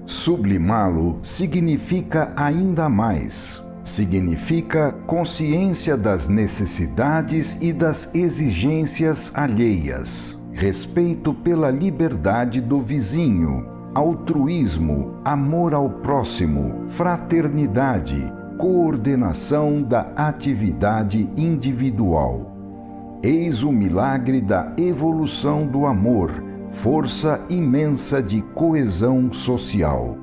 Sublimá-lo significa ainda mais. Significa consciência das necessidades e das exigências alheias, respeito pela liberdade do vizinho, altruísmo, amor ao próximo, fraternidade, coordenação da atividade individual. Eis o milagre da evolução do amor, força imensa de coesão social.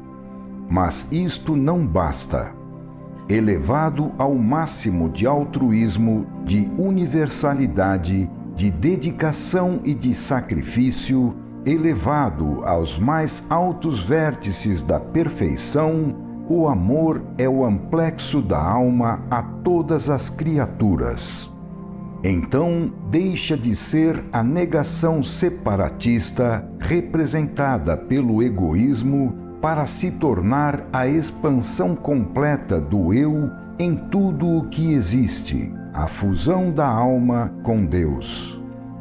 Mas isto não basta. Elevado ao máximo de altruísmo, de universalidade, de dedicação e de sacrifício, elevado aos mais altos vértices da perfeição, o amor é o amplexo da alma a todas as criaturas. Então, deixa de ser a negação separatista representada pelo egoísmo para se tornar a expansão completa do eu em tudo o que existe, a fusão da alma com Deus.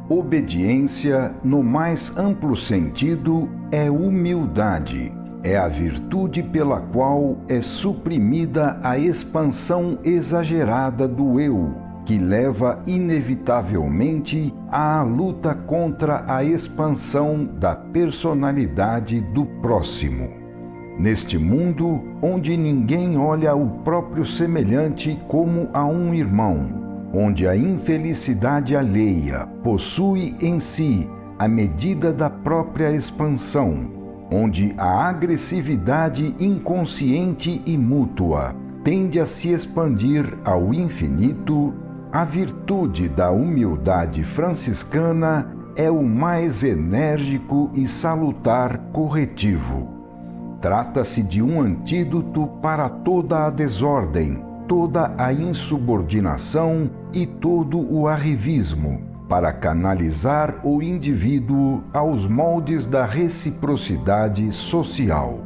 Obediência, no mais amplo sentido, é humildade. É a virtude pela qual é suprimida a expansão exagerada do eu, que leva inevitavelmente à luta contra a expansão da personalidade do próximo. Neste mundo, onde ninguém olha o próprio semelhante como a um irmão, onde a infelicidade alheia possui em si a medida da própria expansão, onde a agressividade inconsciente e mútua tende a se expandir ao infinito, a virtude da humildade franciscana é o mais enérgico e salutar corretivo. Trata-se de um antídoto para toda a desordem, toda a insubordinação e todo o arrivismo, para canalizar o indivíduo aos moldes da reciprocidade social.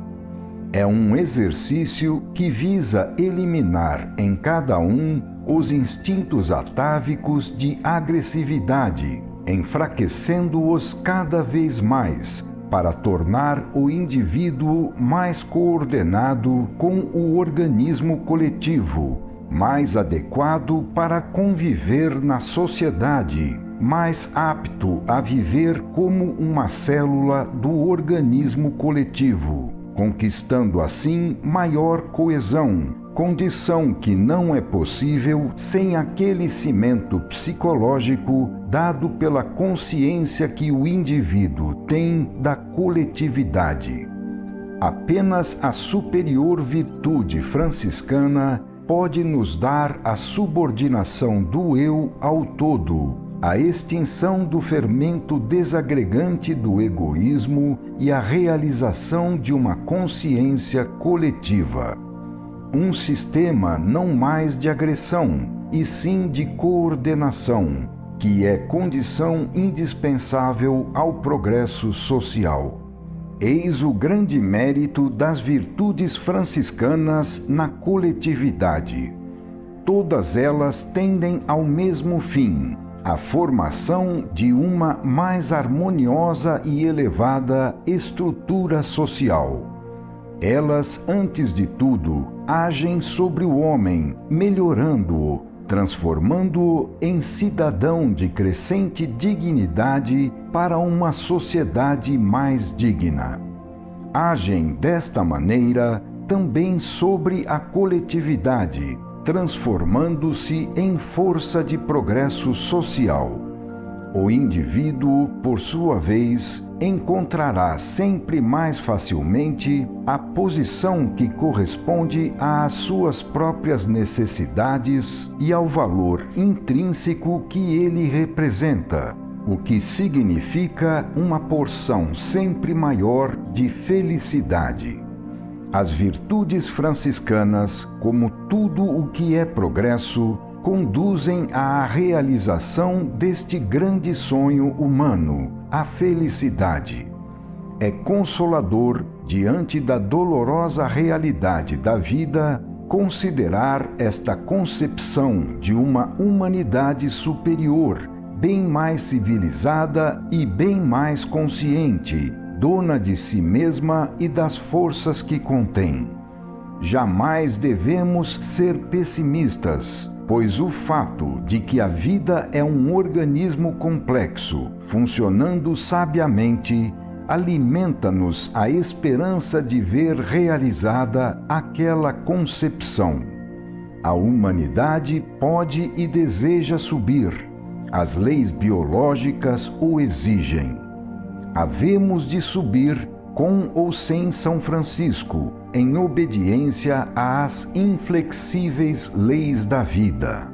É um exercício que visa eliminar em cada um os instintos atávicos de agressividade, enfraquecendo-os cada vez mais, para tornar o indivíduo mais coordenado com o organismo coletivo, mais adequado para conviver na sociedade, mais apto a viver como uma célula do organismo coletivo, conquistando assim maior coesão, condição que não é possível sem aquele cimento psicológico dado pela consciência que o indivíduo tem da coletividade. Apenas a superior virtude franciscana pode nos dar a subordinação do eu ao todo, a extinção do fermento desagregante do egoísmo e a realização de uma consciência coletiva. Um sistema não mais de agressão, e sim de coordenação, que é condição indispensável ao progresso social. Eis o grande mérito das virtudes franciscanas na coletividade. Todas elas tendem ao mesmo fim, a formação de uma mais harmoniosa e elevada estrutura social. Elas, antes de tudo, agem sobre o homem, melhorando-o, transformando-o em cidadão de crescente dignidade para uma sociedade mais digna. Agem desta maneira também sobre a coletividade, transformando-se em força de progresso social. O indivíduo, por sua vez, encontrará sempre mais facilmente a posição que corresponde às suas próprias necessidades e ao valor intrínseco que ele representa, o que significa uma porção sempre maior de felicidade. As virtudes franciscanas, como tudo o que é progresso, conduzem à realização deste grande sonho humano, a felicidade. É consolador, diante da dolorosa realidade da vida, considerar esta concepção de uma humanidade superior, bem mais civilizada e bem mais consciente, dona de si mesma e das forças que contém. Jamais devemos ser pessimistas, pois o fato de que a vida é um organismo complexo, funcionando sabiamente, alimenta-nos a esperança de ver realizada aquela concepção. A humanidade pode e deseja subir. As leis biológicas o exigem. Havemos de subir com ou sem São Francisco, em obediência às inflexíveis leis da vida.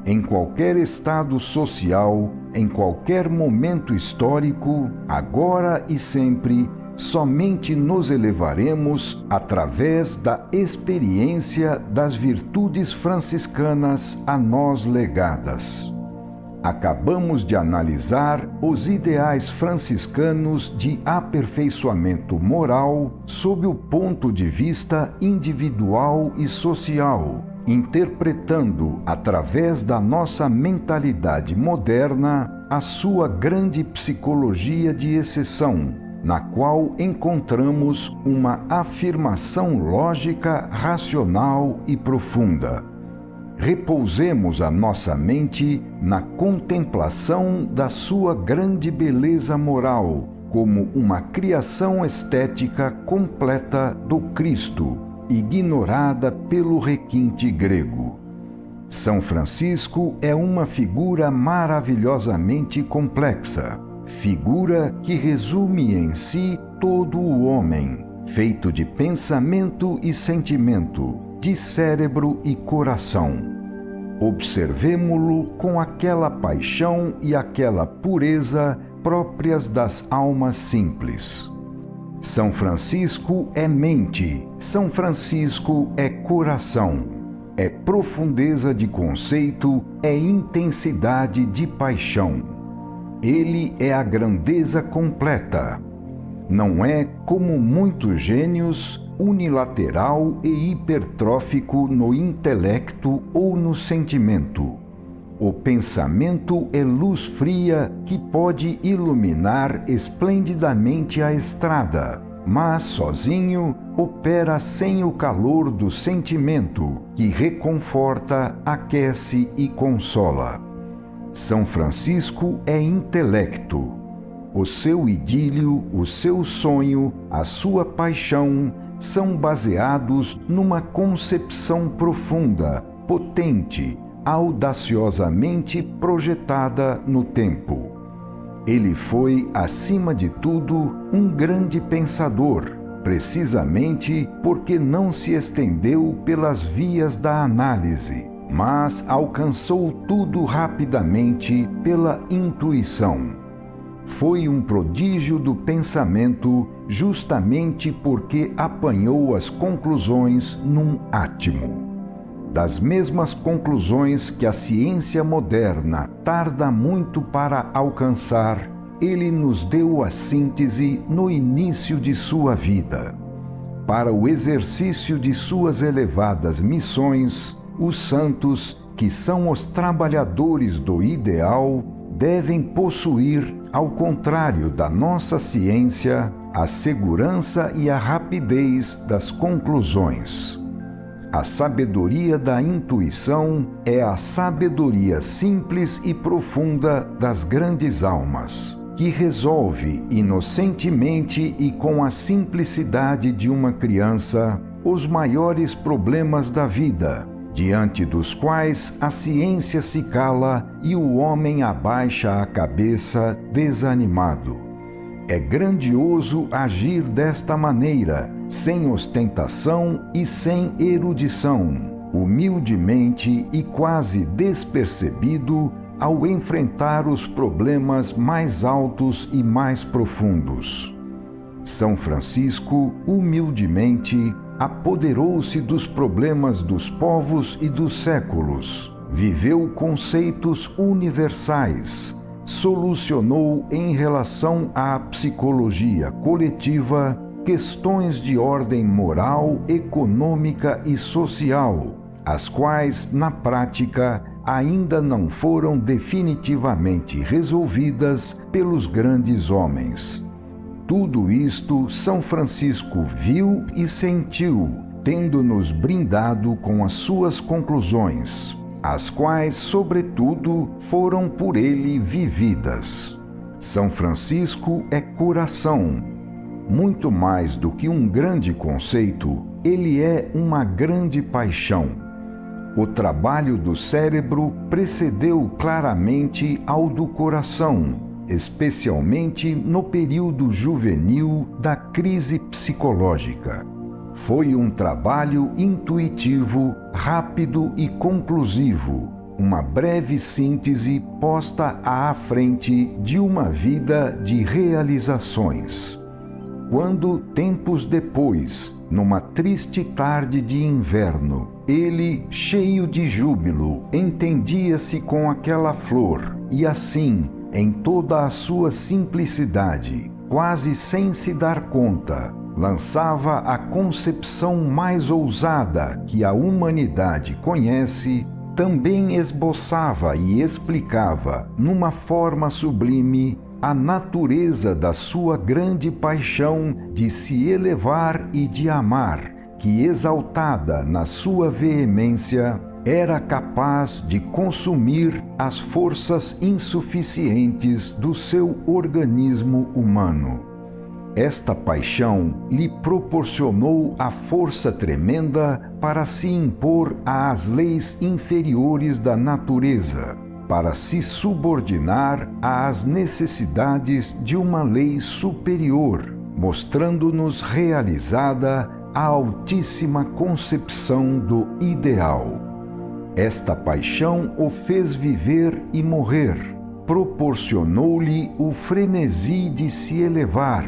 Em qualquer estado social, em qualquer momento histórico, agora e sempre, somente nos elevaremos através da experiência das virtudes franciscanas a nós legadas. Acabamos de analisar os ideais franciscanos de aperfeiçoamento moral sob o ponto de vista individual e social, interpretando, através da nossa mentalidade moderna, a sua grande psicologia de exceção, na qual encontramos uma afirmação lógica, racional e profunda. Repousemos a nossa mente na contemplação da sua grande beleza moral, como uma criação estética completa do Cristo, ignorada pelo requinte grego. São Francisco é uma figura maravilhosamente complexa, figura que resume em si todo o homem, feito de pensamento e sentimento, de cérebro e coração. Observemo-lo com aquela paixão e aquela pureza próprias das almas simples. São Francisco é mente, São Francisco é coração, é profundeza de conceito, é intensidade de paixão. Ele é a grandeza completa. Não é, como muitos gênios, unilateral e hipertrófico no intelecto ou no sentimento. O pensamento é luz fria que pode iluminar esplendidamente a estrada, mas sozinho opera sem o calor do sentimento, que reconforta, aquece e consola. São Francisco é intelecto. O seu idílio, o seu sonho, a sua paixão são baseados numa concepção profunda, potente, audaciosamente projetada no tempo. Ele foi, acima de tudo, um grande pensador, precisamente porque não se estendeu pelas vias da análise, mas alcançou tudo rapidamente pela intuição. Foi um prodígio do pensamento justamente porque apanhou as conclusões num átimo. Das mesmas conclusões que a ciência moderna tarda muito para alcançar, ele nos deu a síntese no início de sua vida. Para o exercício de suas elevadas missões, os santos, que são os trabalhadores do ideal, devem possuir, ao contrário da nossa ciência, a segurança e a rapidez das conclusões. A sabedoria da intuição é a sabedoria simples e profunda das grandes almas, que resolve inocentemente e com a simplicidade de uma criança os maiores problemas da vida, diante dos quais a ciência se cala e o homem abaixa a cabeça desanimado. É grandioso agir desta maneira, sem ostentação e sem erudição, humildemente e quase despercebido ao enfrentar os problemas mais altos e mais profundos. São Francisco, humildemente, apoderou-se dos problemas dos povos e dos séculos, viveu conceitos universais, solucionou em relação à psicologia coletiva questões de ordem moral, econômica e social, as quais, na prática, ainda não foram definitivamente resolvidas pelos grandes homens. Tudo isto São Francisco viu e sentiu, tendo-nos brindado com as suas conclusões, as quais, sobretudo, foram por ele vividas. São Francisco é coração. Muito mais do que um grande conceito, ele é uma grande paixão. O trabalho do cérebro precedeu claramente ao do coração, especialmente no período juvenil da crise psicológica. Foi um trabalho intuitivo, rápido e conclusivo, uma breve síntese posta à frente de uma vida de realizações. Quando, tempos depois, numa triste tarde de inverno, ele, cheio de júbilo, entendia-se com aquela flor e assim, em toda a sua simplicidade, quase sem se dar conta, lançava a concepção mais ousada que a humanidade conhece, também esboçava e explicava, numa forma sublime, a natureza da sua grande paixão de se elevar e de amar, que, exaltada na sua veemência, era capaz de consumir as forças insuficientes do seu organismo humano. Esta paixão lhe proporcionou a força tremenda para se impor às leis inferiores da natureza, para se subordinar às necessidades de uma lei superior, mostrando-nos realizada a altíssima concepção do ideal. Esta paixão o fez viver e morrer, proporcionou-lhe o frenesi de se elevar,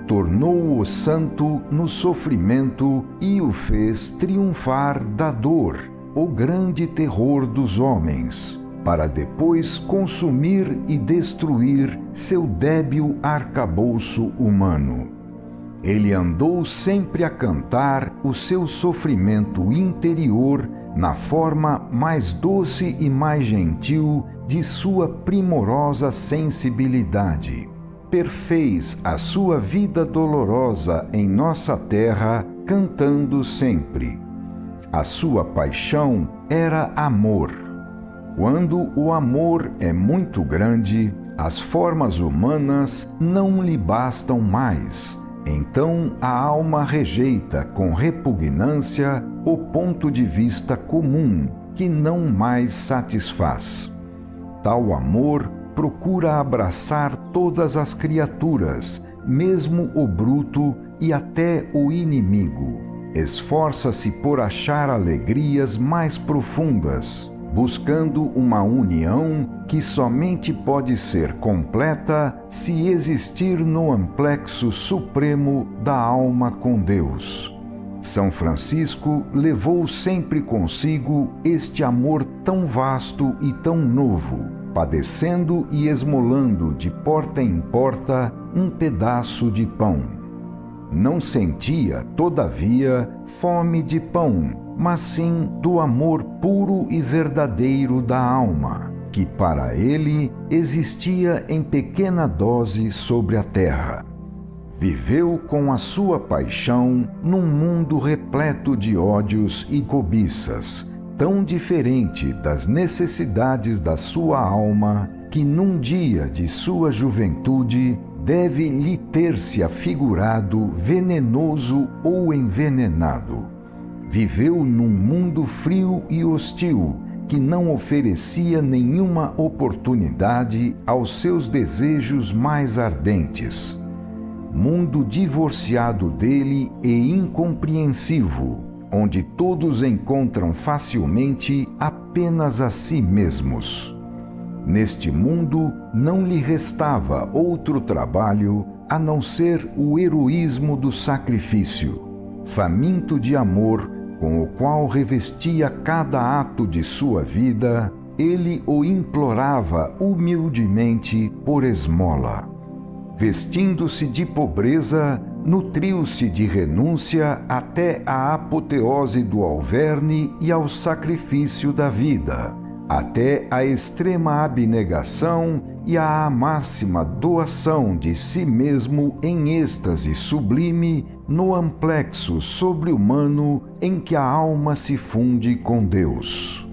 tornou-o santo no sofrimento e o fez triunfar da dor, o grande terror dos homens, para depois consumir e destruir seu débil arcabouço humano. Ele andou sempre a cantar o seu sofrimento interior na forma mais doce e mais gentil de sua primorosa sensibilidade. Perfez a sua vida dolorosa em nossa terra, cantando sempre. A sua paixão era amor. Quando o amor é muito grande, as formas humanas não lhe bastam mais. Então a alma rejeita com repugnância o ponto de vista comum, que não mais satisfaz. Tal amor procura abraçar todas as criaturas, mesmo o bruto e até o inimigo. Esforça-se por achar alegrias mais profundas, buscando uma união que somente pode ser completa se existir no amplexo supremo da alma com Deus. São Francisco levou sempre consigo este amor tão vasto e tão novo, padecendo e esmolando de porta em porta um pedaço de pão. Não sentia, todavia, fome de pão, mas sim do amor puro e verdadeiro da alma, que para ele existia em pequena dose sobre a terra. Viveu com a sua paixão num mundo repleto de ódios e cobiças, tão diferente das necessidades da sua alma, que num dia de sua juventude deve lhe ter se afigurado venenoso ou envenenado. Viveu num mundo frio e hostil, que não oferecia nenhuma oportunidade aos seus desejos mais ardentes. Mundo divorciado dele e incompreensivo, onde todos encontram facilmente apenas a si mesmos. Neste mundo não lhe restava outro trabalho a não ser o heroísmo do sacrifício, faminto de amor, com o qual revestia cada ato de sua vida, ele o implorava humildemente por esmola. Vestindo-se de pobreza, nutriu-se de renúncia até a apoteose do alverne e ao sacrifício da vida, até a extrema abnegação e a máxima doação de si mesmo em êxtase sublime no amplexo sobre-humano em que a alma se funde com Deus.